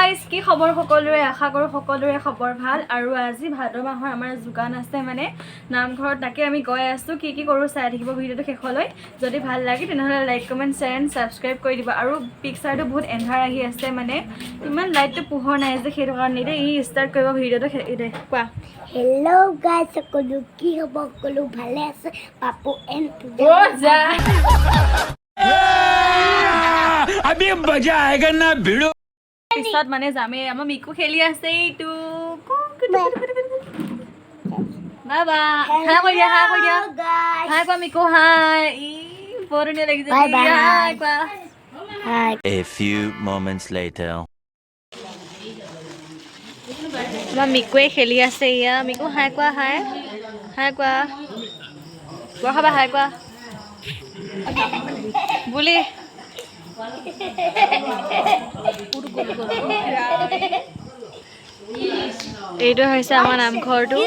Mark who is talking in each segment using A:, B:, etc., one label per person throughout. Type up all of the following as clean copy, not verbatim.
A: Guys কি খবৰ সকলোৰে আশা কৰোঁ সকলোৰে খবৰ ভাল আৰু আজি ভাদ মাহৰ আমাৰ যোগান আছে মানে নামঘৰত তাকে আমি গৈ আছোঁ কি কৰোঁ চাই থাকিব ভিডিঅ'টো শেষলৈ যদি ভাল লাগে তেনেহ'লে like comment share and subscribe কৰি দিব আৰু পিকচাৰটো বহুত এন্ধাৰ আহি আছে মানে ইমান লাইটটো পোহৰ নাই যে সেইটো কাৰণে দে ই ষ্টাৰ্ট কৰিব ভিডিঅ'টো দে কোৱা
B: হেল্ল' গাইজ সকলো কি হ'ব সকলো ভালে আছে পাপু এণ্ড
A: যা
C: अभी मजा आएगा ना भिड़ो
A: পিছত মানে যামে আমাৰ মিকু খেলি আছে এইটো বাবা হাই কৈ দিয়া হাই কোৱা মিকু হাই ই বৰ ধুনীয়া লাগিছে হাই কোৱা
C: A few moments later
A: আমাৰ মিকুৱে খেলি আছে ইয়া মিকু হাই কোৱা হাই কোৱা কোৱা খাবা হাই কোৱা বুলি এইটো হৈছে আমাৰ নামঘৰটো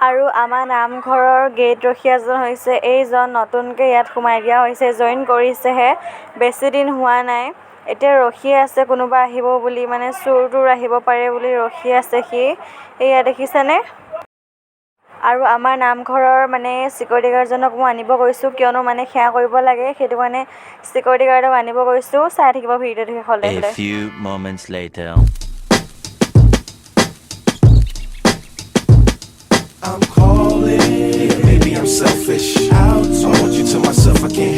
A: আৰু আমাৰ নামঘৰৰ গেট ৰখীয়াজন হৈছে এইজন নতুনকৈ ইয়াত সোমাই দিয়া হৈছে জইন কৰিছেহে বেছি দিন হোৱা নাই এতিয়া ৰখি আছে কোনোবা আহিব বুলি মানে চোৰ আহিব পাৰে বুলি ৰখি আছে সি এয়া দেখিছেনে আৰু আমাৰ নামঘৰৰ মানে চিকিউৰিটি গাৰ্ডজনক মই আনিব গৈছোঁ কিয়নো মানে সেৱা কৰিব লাগে সেইটো কাৰণে চিকিউৰিটি গাৰ্ডক আনিব গৈছোঁ চাই থাকিব ভিডিঅ'টো শেষলৈ
C: A few moments later
D: I'm calling, maybe I'm selfish. I want you to myself, I can't